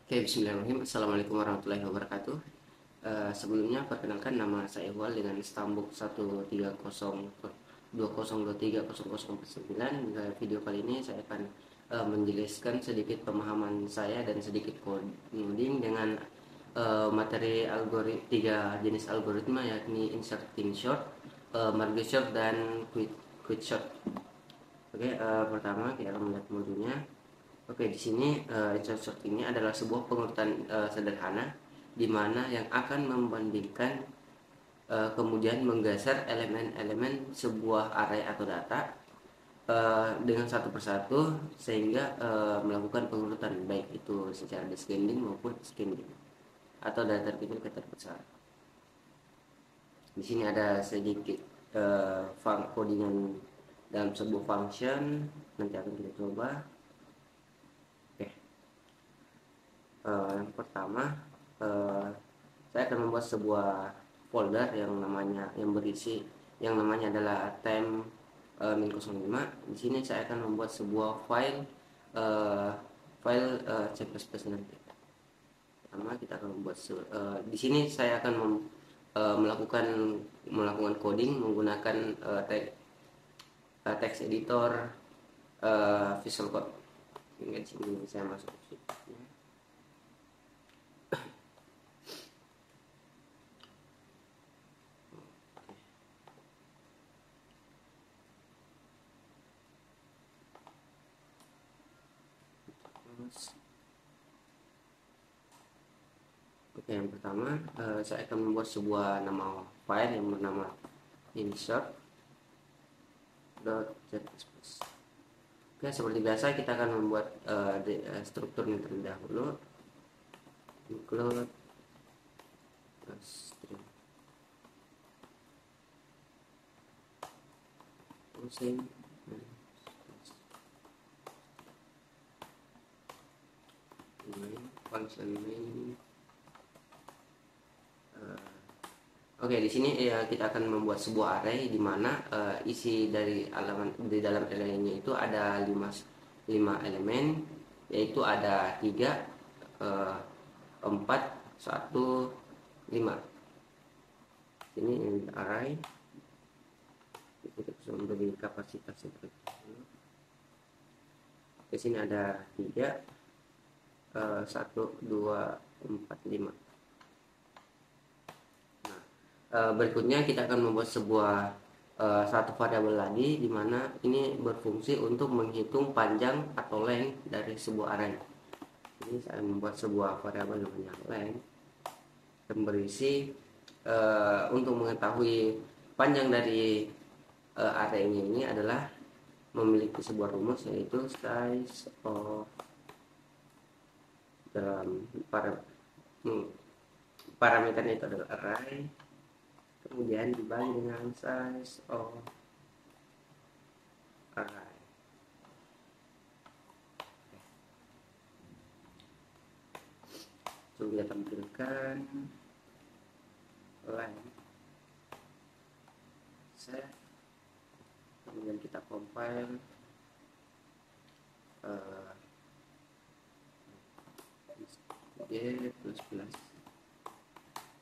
Oke, bismillahirrahmanirrahim. Assalamualaikum warahmatullahi wabarakatuh. Sebelumnya perkenalkan nama saya Iqbal dengan stambuk 13020230049. Di video kali ini saya akan menjelaskan sedikit pemahaman saya dan sedikit coding dengan materi tiga jenis algoritma, yakni inserting short, merge short, dan quit short. Oke, pertama kita akan melihat modulnya. Oke, di sini insert ini adalah sebuah pengurutan sederhana di mana yang akan membandingkan kemudian menggeser elemen-elemen sebuah array atau data dengan satu persatu sehingga melakukan pengurutan baik itu secara descending maupun ascending atau dari terkecil ke terbesar. Di sini ada sedikit codingan dalam sebuah function, nanti akan kita coba. Oke. Yang pertama, saya akan membuat sebuah folder yang berisi yang namanya adalah temp-05. Di sini saya akan membuat sebuah file C++ nanti. Pertama kita akan membuat di sini saya akan melakukan coding menggunakan text editor Visual Code. Di sini saya masuk ke sini. Oke, yang pertama saya akan membuat sebuah nama file yang bernama insert.js. Oke, seperti biasa kita akan membuat strukturnya terlebih dahulu. Include string using function main. Oke, di sini kita akan membuat sebuah array di mana isi dari elemen di dalam array-nya itu ada 5 elemen, yaitu ada 3, 4, 1, 5. Ini array. Kita bisa memberi kapasitas seperti ini. Di sini ada 3, 1, 2, 4, 5. Berikutnya kita akan membuat sebuah satu variabel lagi di mana ini berfungsi untuk menghitung panjang atau length dari sebuah array. Ini saya membuat sebuah variabel namanya length yang berisi untuk mengetahui panjang dari array-nya ini adalah memiliki sebuah rumus, yaitu size of dalam parameternya itu adalah array, kemudian dibagi dengan size of array. Coba kita tampilkan length, save, kemudian kita compile.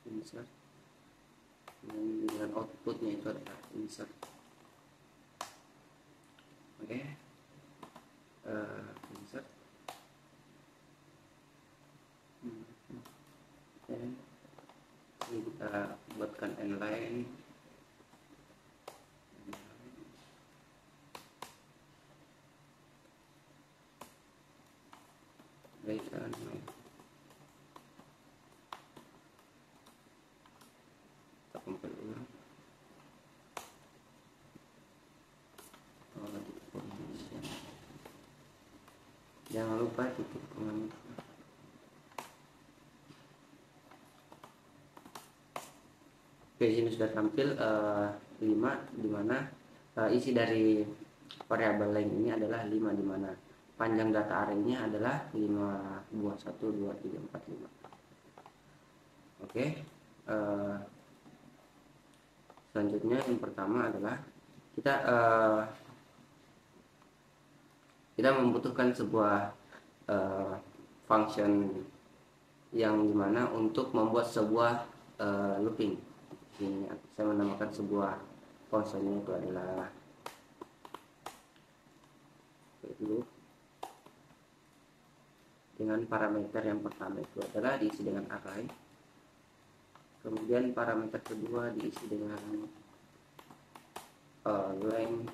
Insert dengan outputnya itu adalah insert. Oke, insert. Ini kita buatkan inline. Jangan lupa titik pengamatan. Oke, ini sudah tampil 5, di mana isi dari variabel length ini adalah 5, di mana panjang data array-nya adalah 5 buah 1 2 3 4 5. Oke. Selanjutnya yang pertama adalah kita membutuhkan sebuah function yang dimana untuk membuat sebuah looping. Ini saya menamakan sebuah fungsinya itu adalah loop dengan parameter yang pertama itu adalah diisi dengan array, kemudian parameter kedua diisi dengan length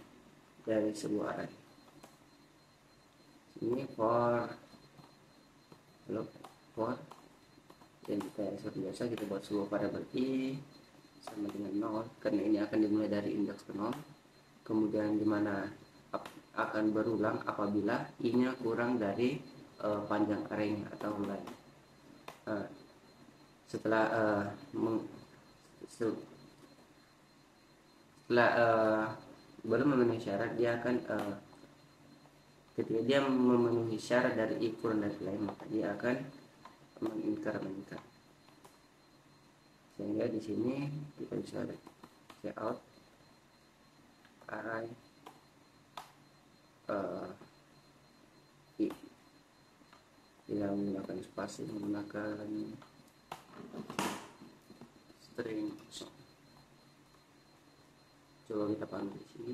dari sebuah array. Ini for dan kita seperti biasa kita buat sebuah variabel i sama dengan 0 karena ini akan dimulai dari indeks ke 0, kemudian dimana akan berulang apabila i nya kurang dari panjang array atau lain. Setelah belum memenuhi syarat, dia akan ketika dia memenuhi syarat dari i kurang dari lain, maka dia akan mengingkar. Sehingga di sini kita bisa check out array i tidak menggunakan spasi, menggunakan string kosong. Coba kita panggil di sini.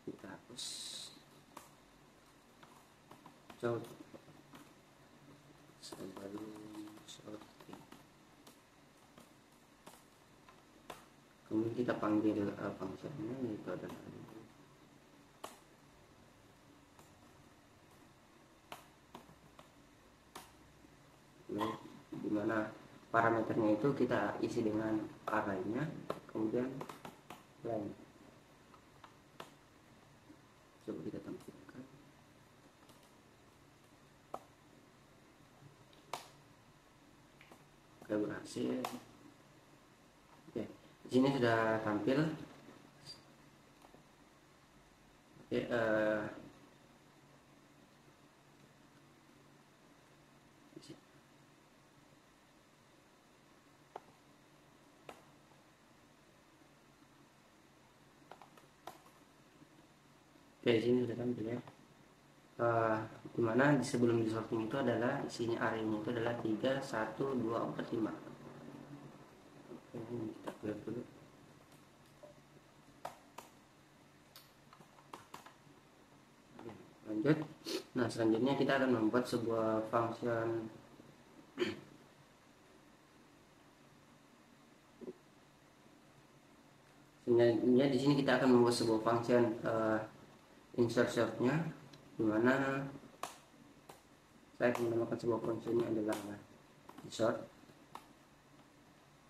Kita hapus. Coba sebelum sorting. Kemudian kita panggil fungsinya, yaitu adalah dimana parameternya itu kita isi dengan array-nya, kemudian line. Coba kita tampilkan. Oke, berhasil. Oke, di sini sudah tampil. Oke, di sini sudah tampil ya. Dimana sebelum di sorting itu adalah isinya array-nya itu adalah 3, 1, 2, 4, 5. Oke, ini kita clear dulu. Oke, lanjut. Nah, selanjutnya kita akan membuat sebuah function sebenarnya di sini kita akan membuat sebuah function insert short-nya, dimana saya akan menamakan sebuah function ini adalah insert.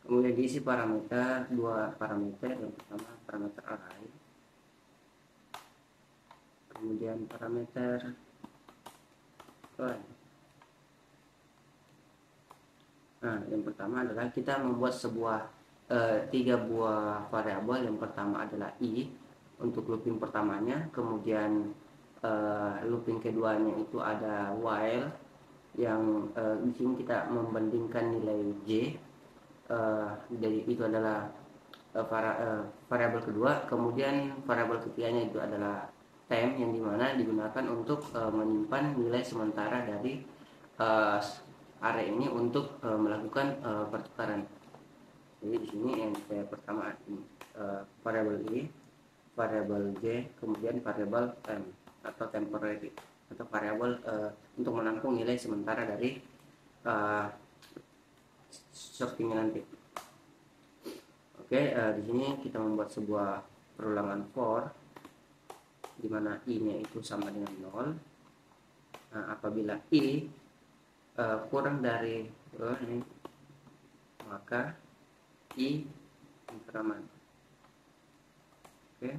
Kemudian diisi parameter, dua parameter. Yang pertama parameter array, kemudian parameter line. Nah, yang pertama adalah kita membuat sebuah 3 buah variabel. Yang pertama adalah i untuk looping pertamanya, kemudian looping keduanya itu ada while, yang di sini kita membandingkan nilai j. Jadi itu adalah variabel kedua. Kemudian variabel ketiganya itu adalah temp, yang dimana digunakan untuk menyimpan nilai sementara dari array ini untuk melakukan pertukaran. Jadi di sini yang pertama variabel i, variabel j, kemudian variabel temp atau temporary atau variabel untuk menampung nilai sementara dari sortingnya nanti. Oke, di sini kita membuat sebuah perulangan for, di mana i-nya itu sama dengan 0. Nah, apabila i kurang dari ini, maka i increment. Oke,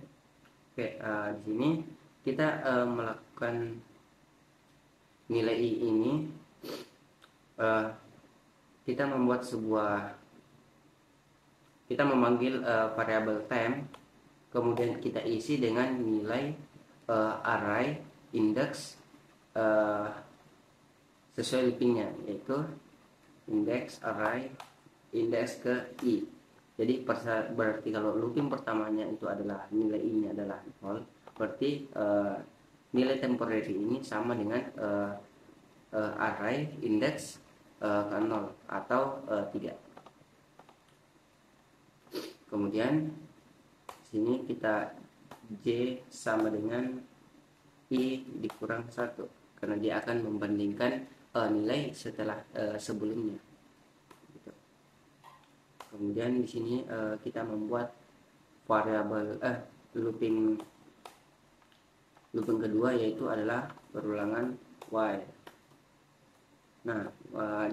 di sini kita melakukan nilai i ini, kita membuat kita memanggil variabel temp, kemudian kita isi dengan nilai array index sesuai loopingnya, yaitu index array index ke i. Jadi berarti kalau looping pertamanya itu adalah nilai i nya adalah 0, berarti nilai temporary ini sama dengan array index ke 0 atau 3. Kemudian sini kita J sama dengan I dikurang 1 karena dia akan membandingkan nilai setelah sebelumnya. Gitu. Kemudian di sini kita membuat variabel looping kedua, yaitu adalah berulangan while. Nah,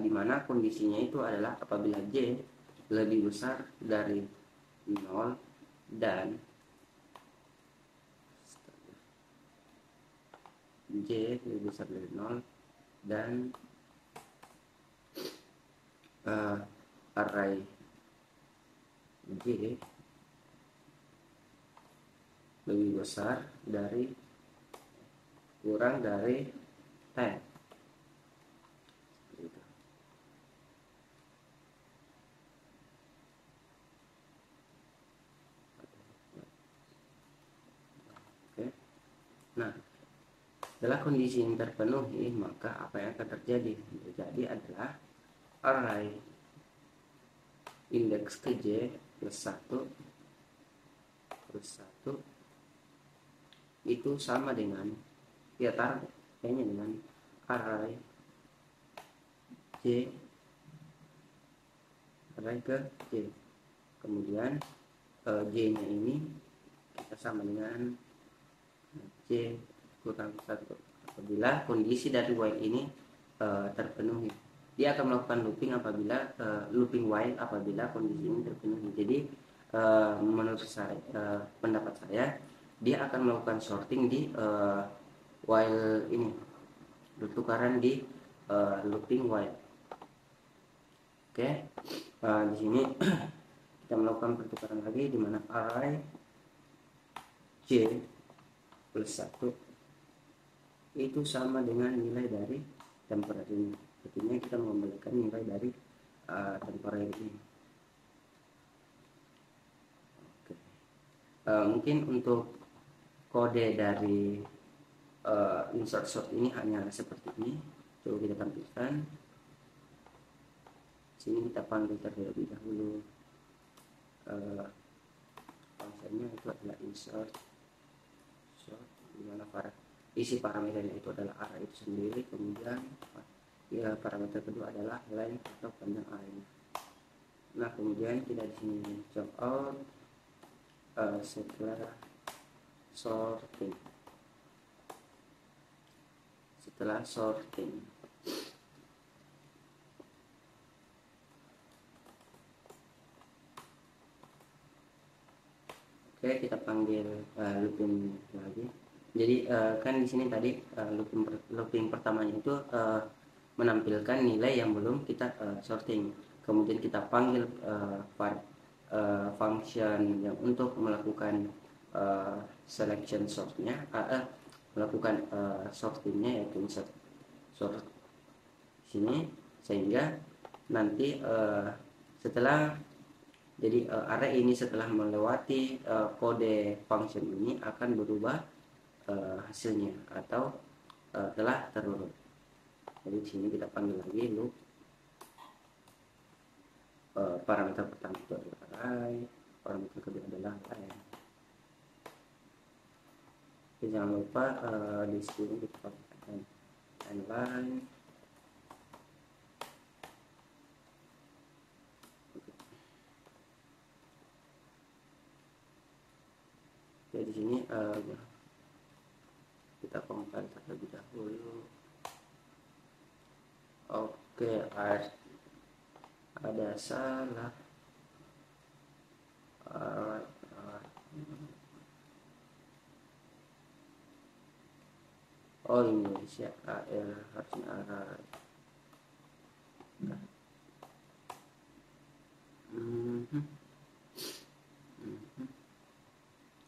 di mana kondisinya itu adalah apabila J lebih besar dari 0 dan J lebih besar dari 0 dan array J lebih besar dari kurang dari 10. Oke. Nah, setelah kondisi ini terpenuhi, maka apa yang akan terjadi? Jadi adalah array indeks ke J plus 1 itu sama dengan, ya taruh kayaknya dengan array J array ke J. Kemudian J nya ini kita sama dengan J kurang 1. Apabila kondisi dari while ini terpenuhi, dia akan melakukan looping apabila looping while apabila kondisi ini terpenuhi. Jadi menurut saya, pendapat saya, dia akan melakukan sorting di while ini, pertukaran di looping while. Oke. Di sini kita melakukan pertukaran lagi di mana array J plus 1 itu sama dengan nilai dari temporary. Artinya kita mengembalikan nilai dari temporary ini. Oke. Mungkin untuk kode dari insert sort ini hanya seperti ini. Coba kita tampilkan. Sini kita panggil terlebih dahulu fungsinya itu adalah insert sort, di mana isi parameternya itu adalah array itu sendiri. Kemudian ya parameter kedua adalah length atau panjang array. Nah, kemudian kita di sini check out setelah sorting. Oke, kita panggil looping lagi. Jadi kan di sini tadi looping pertamanya itu menampilkan nilai yang belum kita sorting. Kemudian kita panggil function yang untuk melakukan selection sortnya, melakukan sortingnya, yaitu insert sort sini, sehingga nanti setelah jadi array ini setelah melewati kode function ini akan berubah hasilnya atau telah terurut. Jadi di sini kita panggil lagi loop. Parameter pertama itu adalah array, parameter kedua adalah length. Jangan lupa di sini kita pakai line. Jadi di sini kita compile terlebih dahulu. Oke, ada salah. Oh, Indonesia AR harusnya array.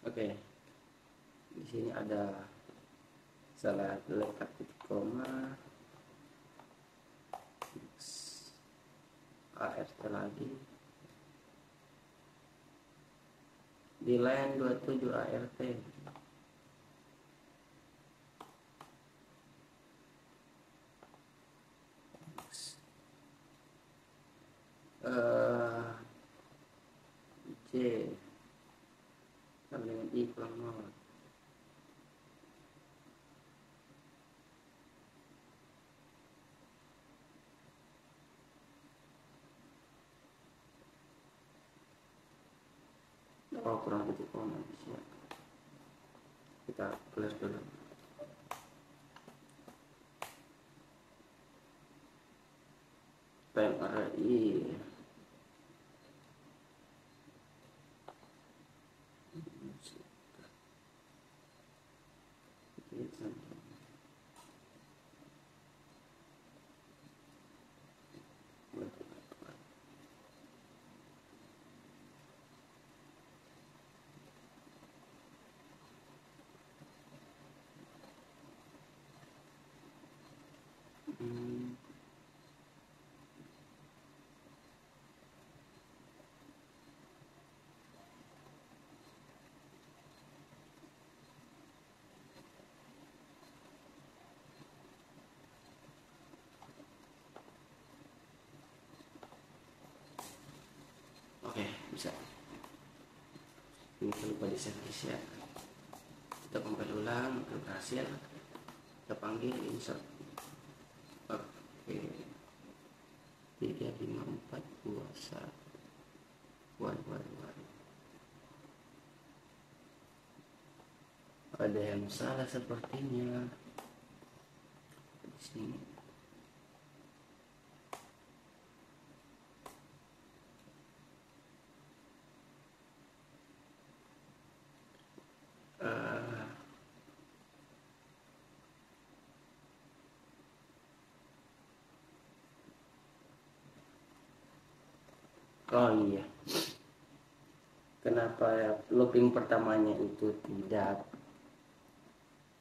Oke. Di sini ada salah letak titik koma. ART lagi. Di line 27 ART. Oh, kurang lebih ya. Kita clear dulu. PMRI Oke, bisa. Ini lupa di service ya. Kita compile ulang, berhasil. Kita panggil insert. Oke. 35421. Ada yang salah sepertinya di sini. Oh iya, kenapa looping pertamanya itu tidak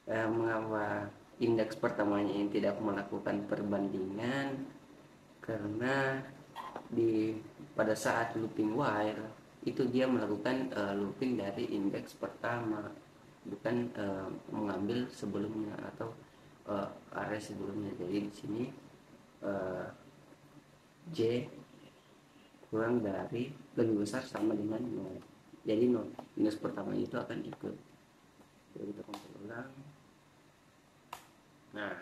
mengapa indeks pertamanya yang tidak melakukan perbandingan? Karena pada saat looping while itu dia melakukan looping dari indeks pertama, bukan mengambil sebelumnya atau array sebelumnya. Jadi di sini J kurang dari lebih besar sama dengan 0. Jadi indeks pertama itu akan ikut. Jadi kita compile ulang. Nah,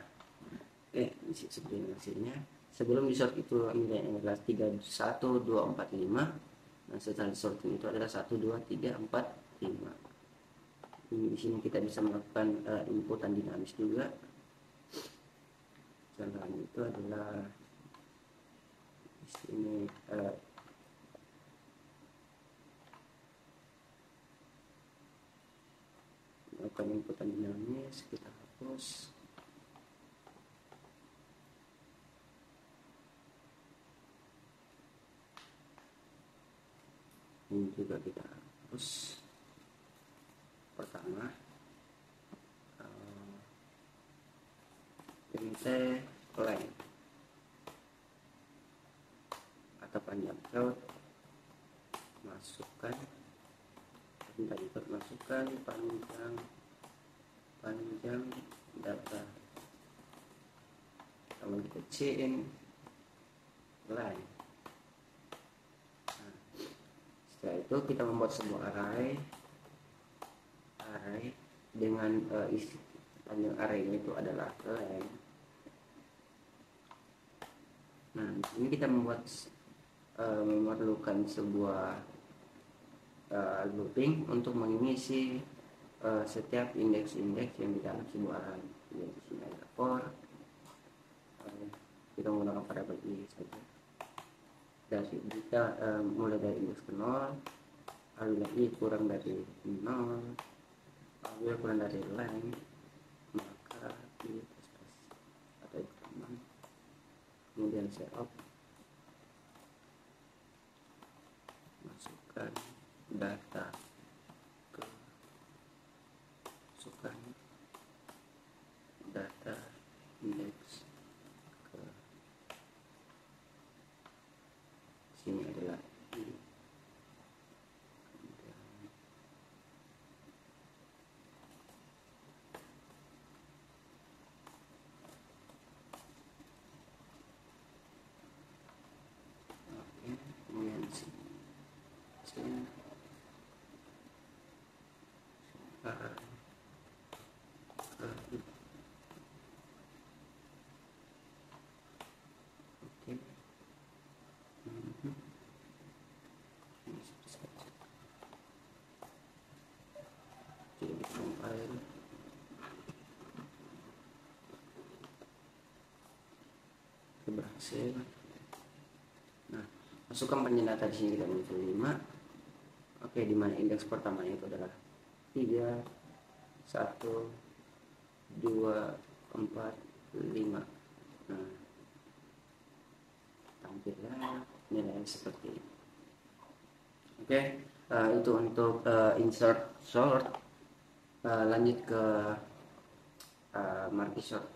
seperti ini hasilnya. Sebelum di sort itu nilainya adalah 31, 2, 4, 5. Nah, setelah di sorting itu adalah 1, 2, 3, 4, 5. Ini di sini kita bisa melakukan inputan dinamis juga. Contohnya itu adalah di sini melakukan inputan dinamis. Kita hapus. Ini juga kita hapus. Pertama int length atau panjang float, masukkan panjang data, lalu kita cin line. Nah, setelah itu kita membuat sebuah array dengan isi panjang arraynya itu adalah length. Nah, ini kita memerlukan sebuah looping untuk mengisi setiap indeks-indeks yang di dalam sebuah array. Jadi di sini ada for, kita menggunakan variabel i saja. Dan kita mulai dari indeks ke 0, apabila i kurang dari 0, apabila kurang dari length, maka i atau teman. Kemudian setup, masukkan data ke data indeks ke sini adalah i. Kemudian file berhasil. Nah, masukkan penjelasan di sini kita muncul 5. Oke, di mana indeks pertamanya itu adalah 3 1 2 4 5. Nah, tampillah nilai seperti ini. Oke, itu untuk insert sort. Lanjut ke marquee sort.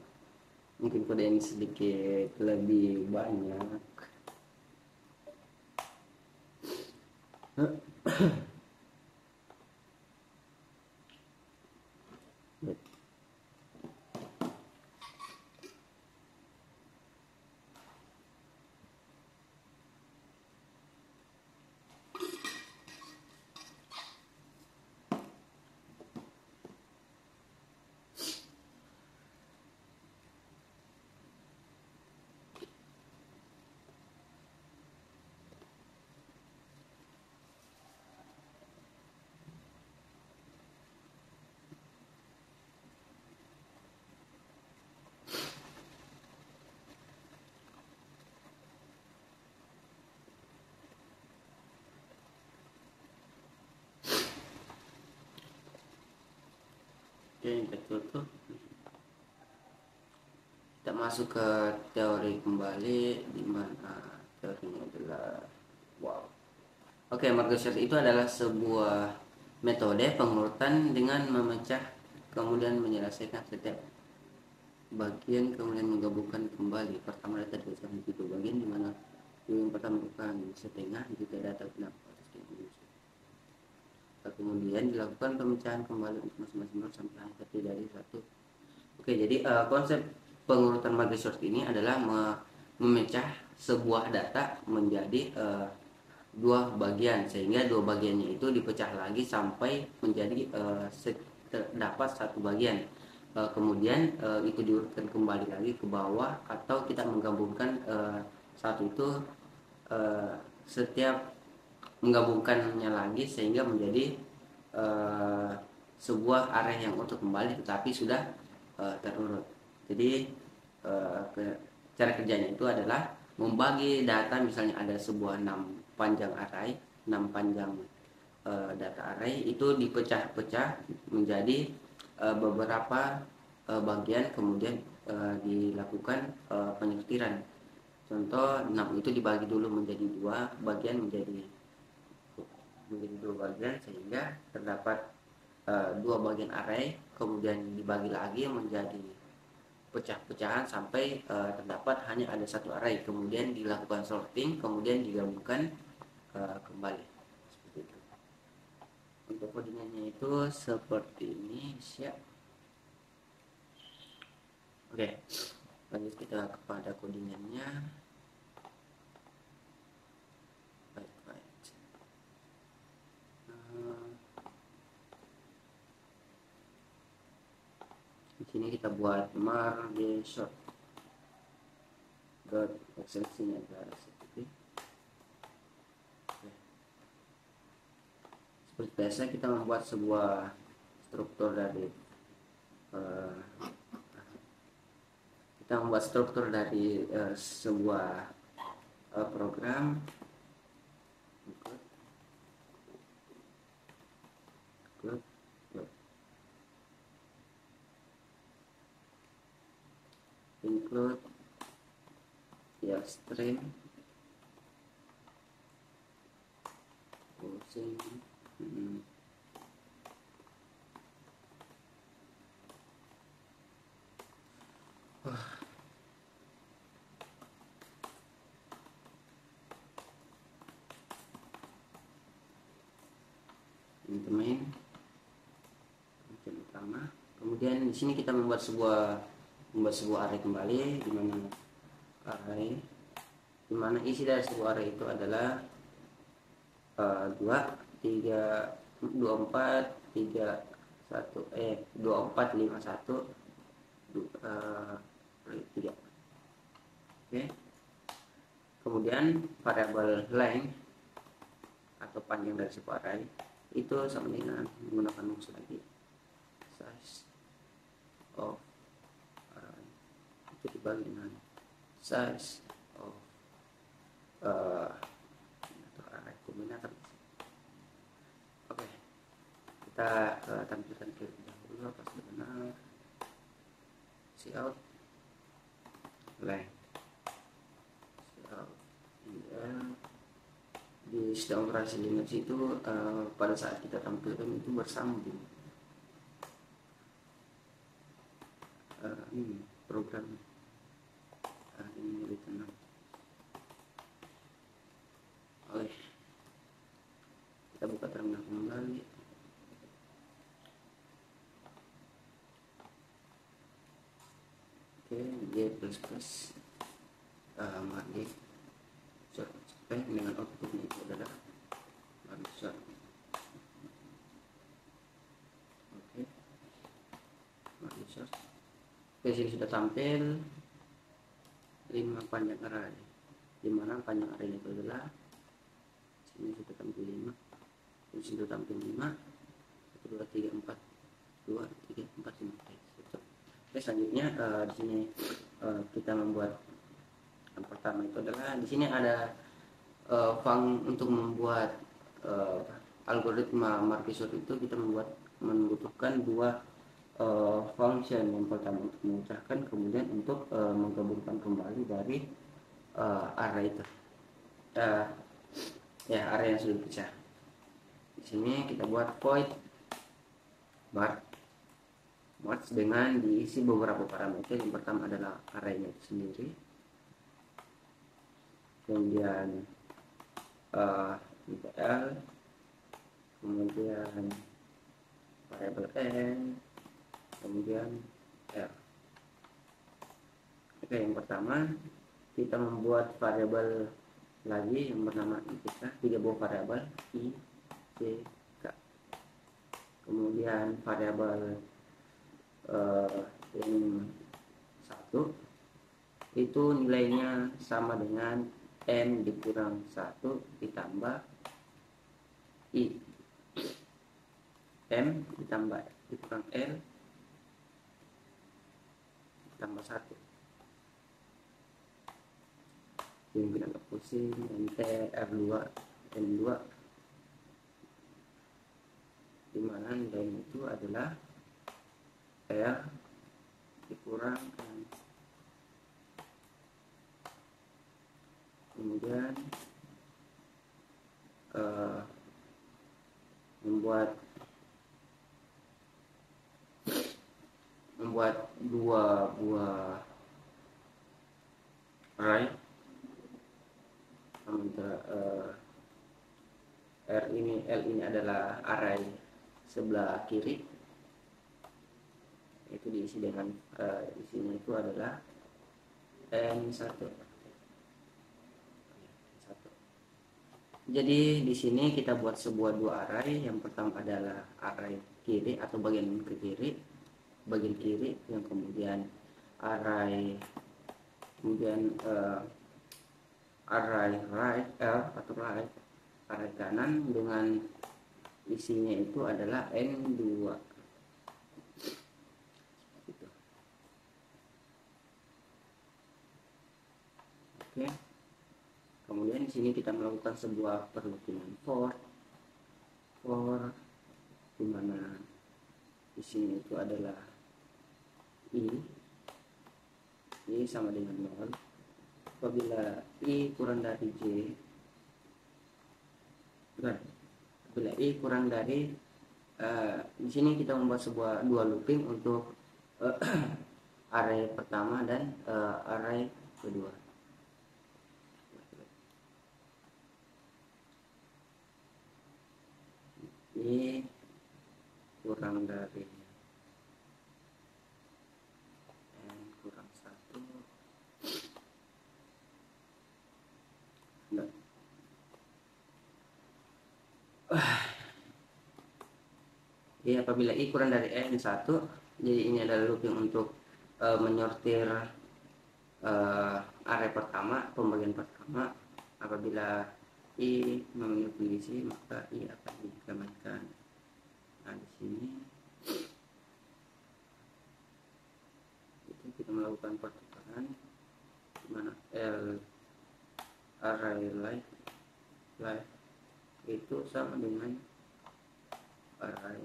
Mungkin kode yang sedikit lebih banyak. Oke, betul tuh. Kita masuk ke teori kembali, di mana teorinya adalah Oke, marquee sort itu adalah sebuah metode pengurutan dengan memecah kemudian menyelesaikan setiap bagian kemudian menggabungkan kembali. Pertama data diberikan di bagian di mana yang pertama merupakan setengah jika data benar. Kemudian dilakukan pemecahan kembali untuk masing-masing sampai hanya terdiri dari satu. Oke, jadi konsep pengurutan marquee sort ini adalah memecah sebuah data menjadi dua bagian, sehingga dua bagiannya itu dipecah lagi sampai menjadi dapat satu bagian. Kemudian itu diurutkan kembali lagi ke bawah, atau kita menggabungkan saat itu setiap menggabungkannya lagi sehingga menjadi sebuah array yang utuh kembali tetapi sudah terurut. Jadi cara kerjanya itu adalah membagi data, misalnya ada sebuah 6 panjang array, 6 panjang data array itu dipecah-pecah menjadi beberapa bagian, kemudian dilakukan penyortiran. Contoh 6 itu dibagi dulu menjadi dua bagian, menjadi dua bagian, sehingga terdapat dua bagian array, kemudian dibagi lagi menjadi pecah-pecahan sampai terdapat hanya ada satu array, kemudian dilakukan sorting, kemudian digabungkan kembali seperti itu. Untuk codingannya itu seperti ini, siap. Oke, lanjut kita kepada codingannya. Di sini kita buat marquee sort dot ekstensinya adalah seperti biasa. Kita membuat sebuah struktur dari sebuah program. Include ya stream pusing teman-teman utama. Kemudian di sini kita membuat sebuah array kembali, di mana isi dari sebuah array itu adalah 2 3 24 3 1 24 5 1 3. Oke. Kemudian variabel length atau panjang dari sebuah array itu sama dengan menggunakan maksud lagi kompatibel dengan size of array kombinator. Oke, kita tampilkan terlebih dahulu apa sebenarnya cout length di sistem operasi Linux itu pada saat kita tampilkan itu bersambung. Ini program ini ditenang. Oke, kita buka terminal kembali. Oke, G++ mari sampai dengan outputnya itu adalah manusia. Oke, manusia. Oke, sini sudah tampil 5 panjang array, dimana panjang array itu adalah sini sudah tampil 5, sini sudah tampil 5, 1 2 3 4 2 3 4 5. Oke, selanjutnya di sini kita membuat yang pertama itu adalah di sini ada untuk membuat algoritma Marquesot itu kita membutuhkan dua function. Yang pertama untuk memecahkan, kemudian untuk menggabungkan kembali dari array itu array yang sudah dipecah. Di sini kita buat void merge dengan diisi beberapa parameter. Yang pertama adalah arraynya itu sendiri, kemudian IPL, kemudian variabel n, kemudian r. Oke, yang pertama kita membuat variabel lagi yang bernama IPK, 3 buah variabel I, C, K. Kemudian variabel n1 itu nilainya sama dengan m dikurang 1 ditambah i, m ditambah dikurang l ditambah 1. Mungkin agak pusing, nt r2 n2, dimana nilainya itu adalah r dikurang n. Kemudian membuat dua buah array. L ini adalah array sebelah kiri, itu diisi dengan isinya itu adalah n1. Jadi di sini kita buat dua array. Yang pertama adalah array kiri atau bagian kiri, yang kemudian array right atau right, array kanan dengan isinya itu adalah n2. Oke. Kemudian di sini kita melakukan sebuah perloopan for di mana di sini itu adalah i sama dengan 0. Apabila i kurang dari apabila i kurang dari di sini kita membuat dua looping untuk array pertama dan array kedua. I kurang dari n kurang 1. Jadi apabila i kurang dari n1, jadi ini adalah looping untuk menyortir array pertama, pembagian pertama. Apabila i memiliki isi, maka i akan dikembalikan. Nah, di sini itu kita melakukan pertukaran dengan mana L array live itu sama dengan array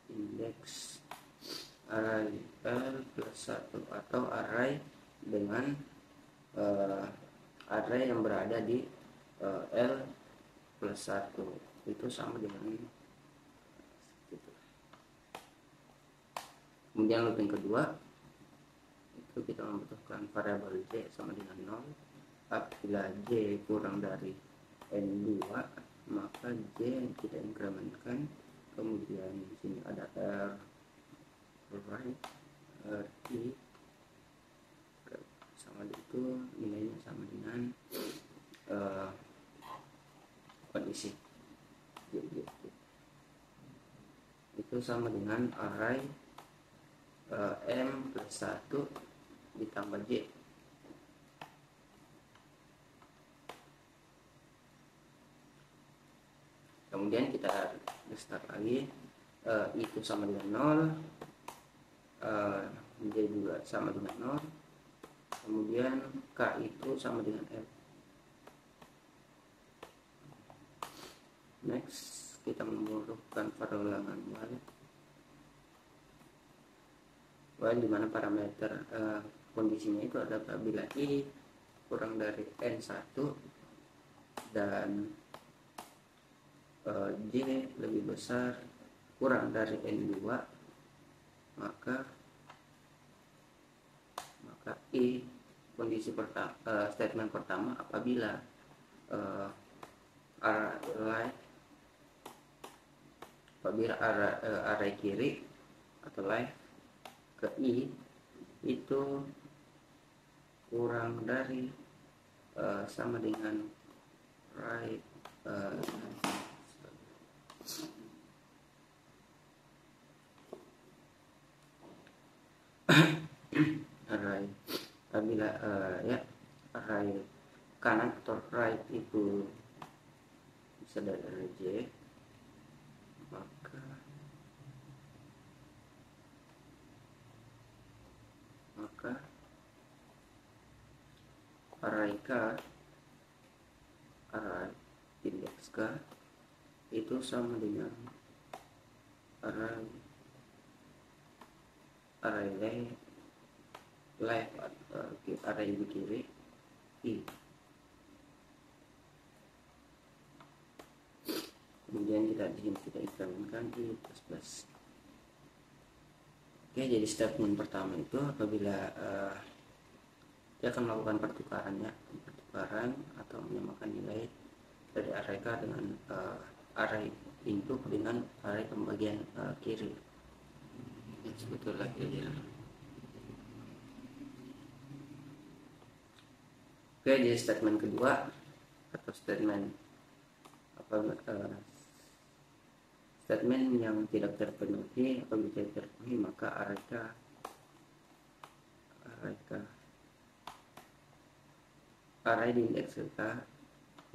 index array L plus 1 atau array dengan array yang berada di L plus 1 itu sama dengan gitu. Kemudian looping kedua itu kita membutuhkan variabel J sama dengan 0. Apabila J kurang dari N2 maka J kita incrementkan. Kemudian di sini ada R right I sama itu nilainya sama dengan kondisi itu sama dengan array M plus 1 ditambah J. Kemudian kita restart lagi, itu sama dengan 0, J juga sama dengan 0, kemudian K itu sama dengan L. Next kita membutuhkan perulangan while dimana parameter kondisinya itu ada apabila I kurang dari N1 dan J lebih besar kurang dari N2 maka I kondisi statement pertama apabila array kiri atau live ke I itu kurang dari sama dengan right array apabila array kanan atau right itu bisa dari array J maka array K array index K itu sama dengan array left array di kiri I. Kemudian kita di sini kita incrementkan I plus. Oke, jadi statement pertama itu apabila dia akan melakukan pertukaran atau menyamakan nilai dari array K dengan array input dengan array pembagian kiri. Sebetulnya ya. Oke, di statement kedua atau statement yang tidak terpenuhi apabila tidak terpenuhi maka array di indeks K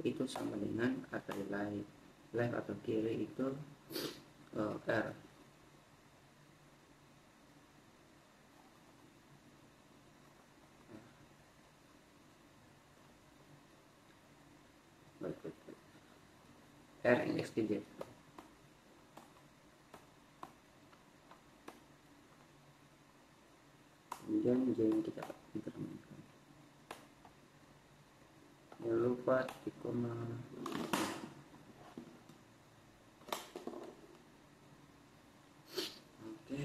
itu sama dengan array left atau kiri itu R. R indeks J. Kemudian J yang kita incrementkan. Jangan lupa titik koma. Oke.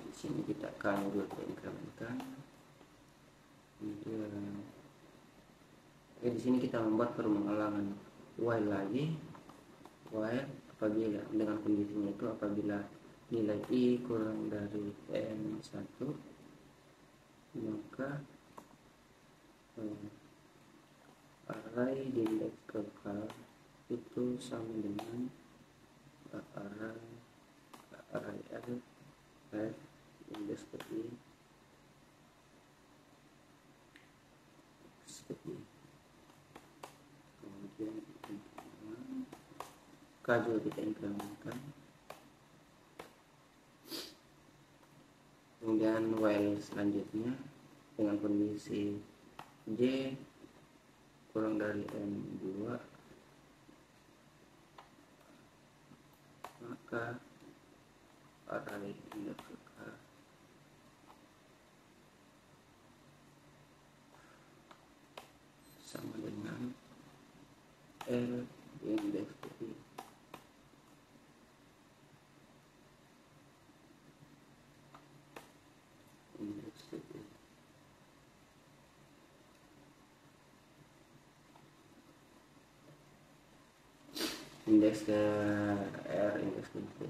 Di sini kita akan incrementkan. Kemudian di sini kita membuat perulangan while lagi, while apabila dengan kondisinya itu apabila nilai I kurang dari N1 maka array di indeks K itu sama dengan array L indeks I seperti juga kita incrementkan. Kemudian while selanjutnya dengan kondisi J kurang dari M2, maka array index K sama dengan L indeks dari indeks ke R indeks ke D.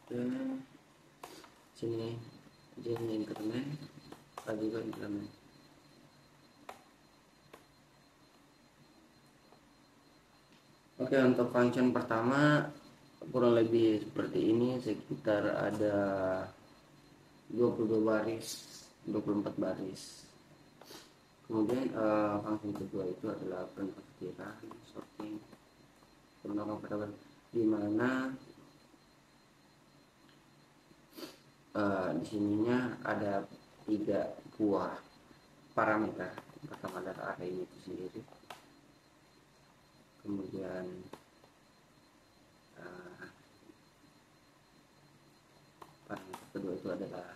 Oke, sini jadi increment, tadi juga increment. Oke, untuk function pertama kurang lebih seperti ini, sekitar ada 22 baris, 24 baris. Kemudian function kedua itu adalah penafsiran sorting, di mana di sininya ada 3 buah parameter. Pertama adalah array itu sendiri, kemudian parameter kedua itu adalah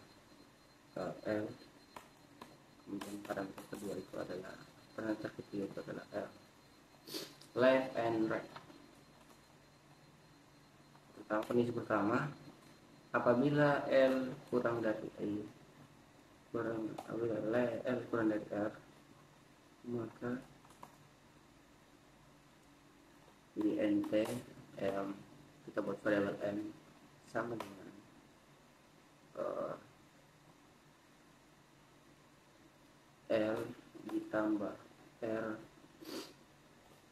L, kemudian parameter kedua itu adalah parameter ketiga itu adalah L, left and right. Kondisi pertama, apabila L kurang dari L kurang dari R, maka di nt kita buat variabel m sama dengan L ditambah R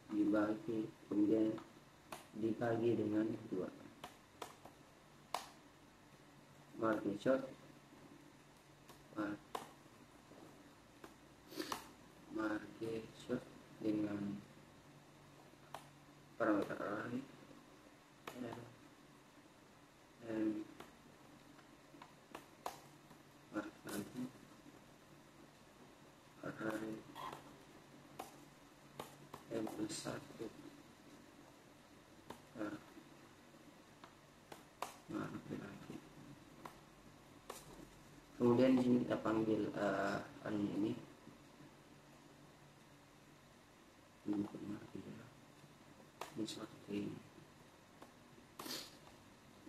dibagi, kemudian dibagi dengan 2. Marking short dengan parameter array L M array M plus 1 kemudian di sini kita panggil ini seperti ini.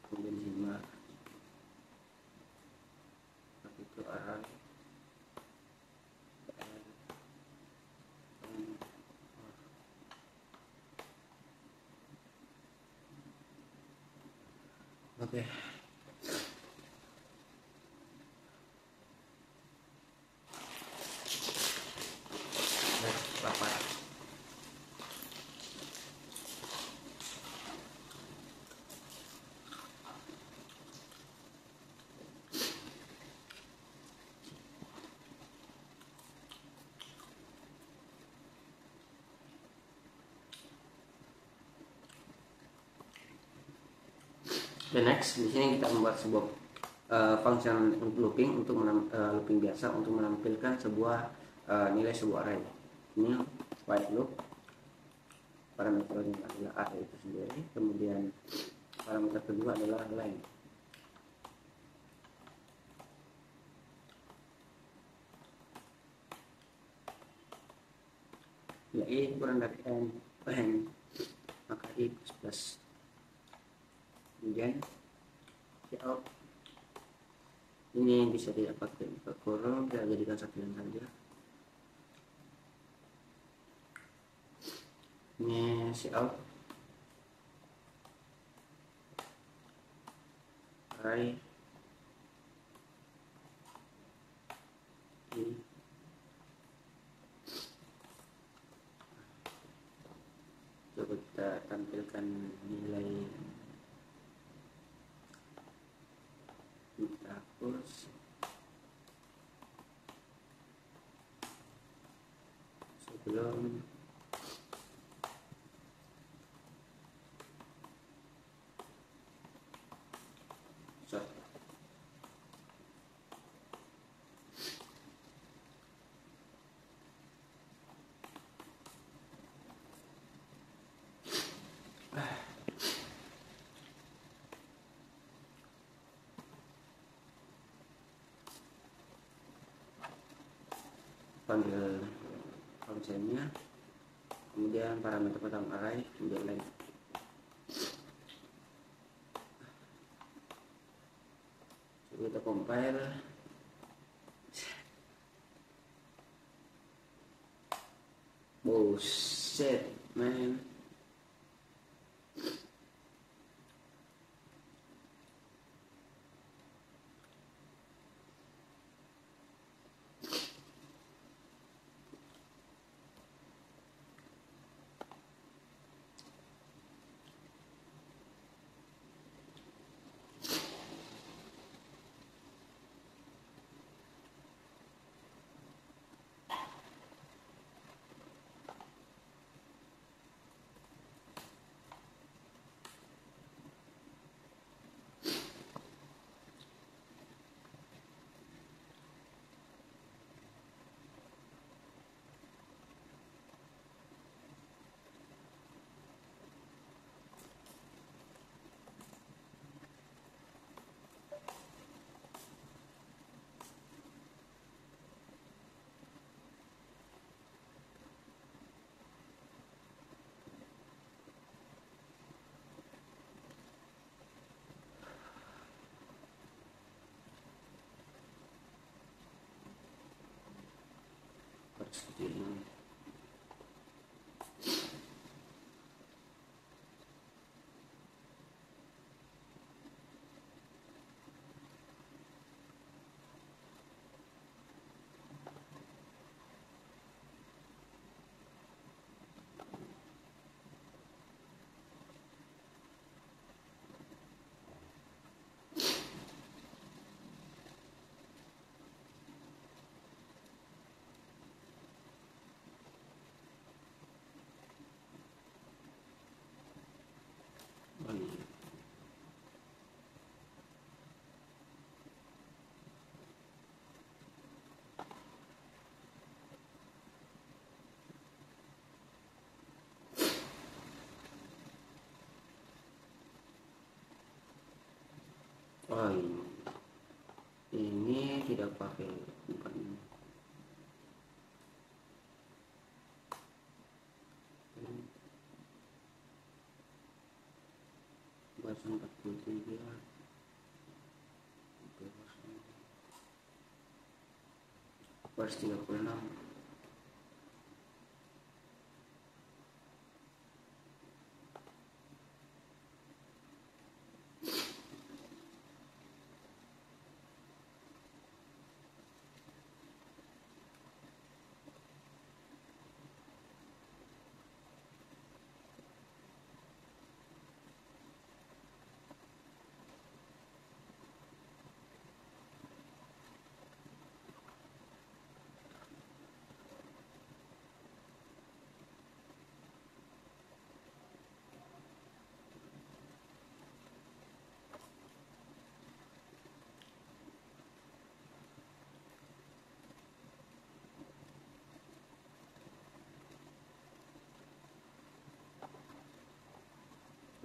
Kemudian di sini itu array oke. The next, di sini kita membuat sebuah function looping untuk looping biasa untuk menampilkan sebuah nilai sebuah array. Ini while loop, parameternya adalah array itu sendiri, kemudian parameter kedua adalah length. Bila i kurang dari n, maka i plus. Kemudian cout ini bisa tidak pakai kurung, kita jadikan satuan saja. Ini cout array coba kita tampilkan nilai kita hapus sebelum short. Panggil konsennya, kemudian parameter pertama array, kemudian length. Kita compile. Bullshit, man. Seperti ini. Oh, ini tidak pakai, bukan. Versi 43 versi 36.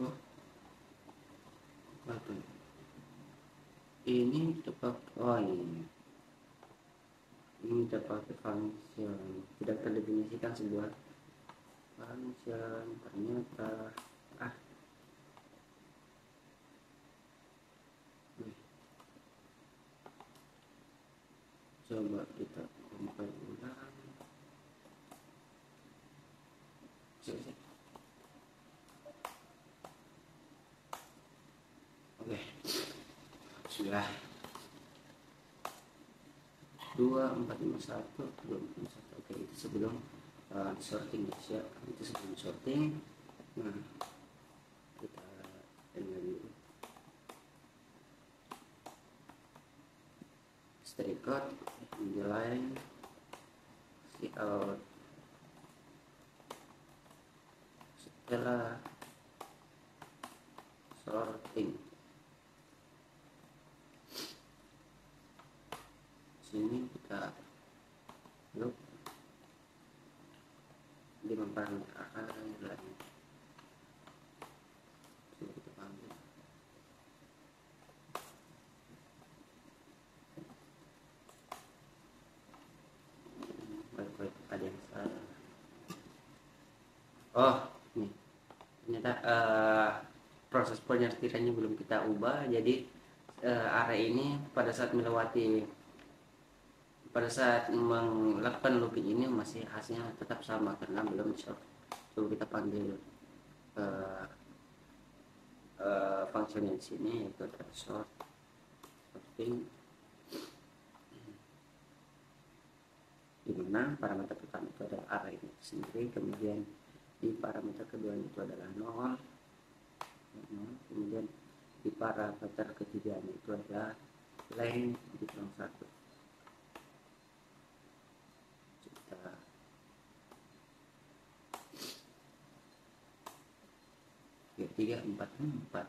Oh, apa ini tepat. Oh, ini dapat function, tidak terdefinisikan sebuah function. Ternyata coba kita compile ulang. Oke, sudah 2451 2451. Oke, itu sebelum sorting ya, itu sebelum sorting. Nah, kita ini string code, line, cout setelah sorting sini kita loop di memperlihatkan lagi. Sini kita panggil baik ada yang salah. Oh nih ternyata proses penyortirannya belum kita ubah, jadi area ini pada saat melakukan looping ini masih hasilnya tetap sama karena belum sort. Coba kita panggil fungsinya di sini, yaitu sorting, di mana parameter pertama itu adalah array ini sendiri, kemudian di parameter kedua itu adalah 0, kemudian di parameter ketiga itu adalah length di kolom 1. Kita 3, 4, 4.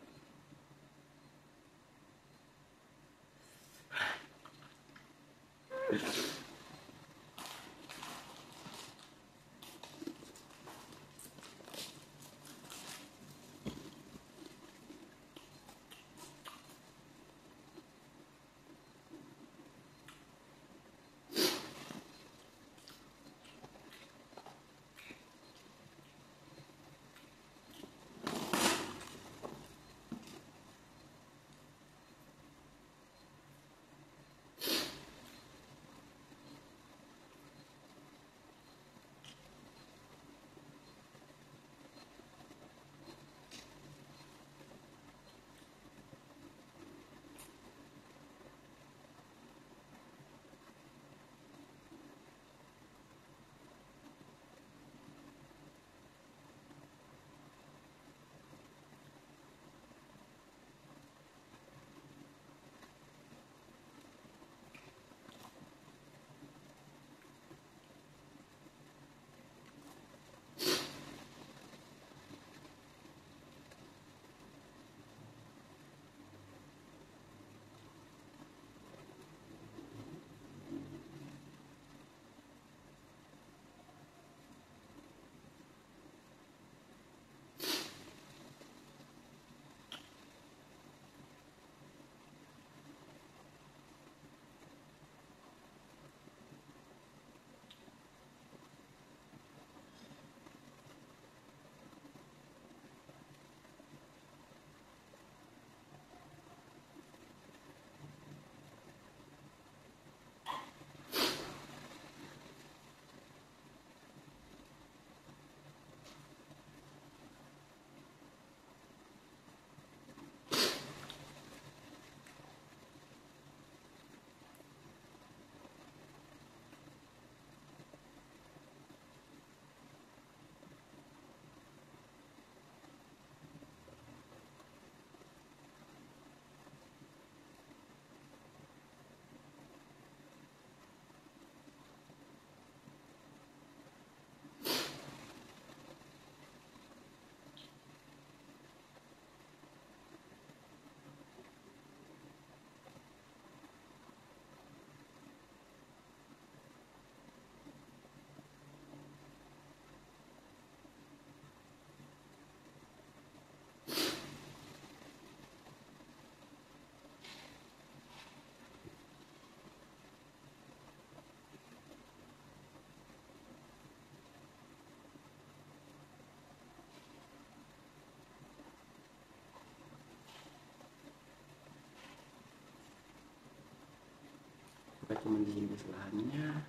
Kita cuma di sini kesalahannya.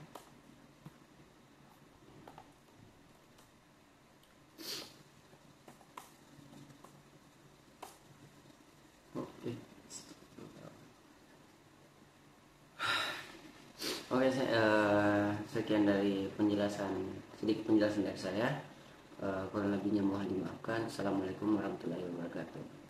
Oke. Oke, sekian dari sedikit penjelasan dari saya. Kurang lebihnya mohon dimaafkan. Assalamualaikum warahmatullahi wabarakatuh.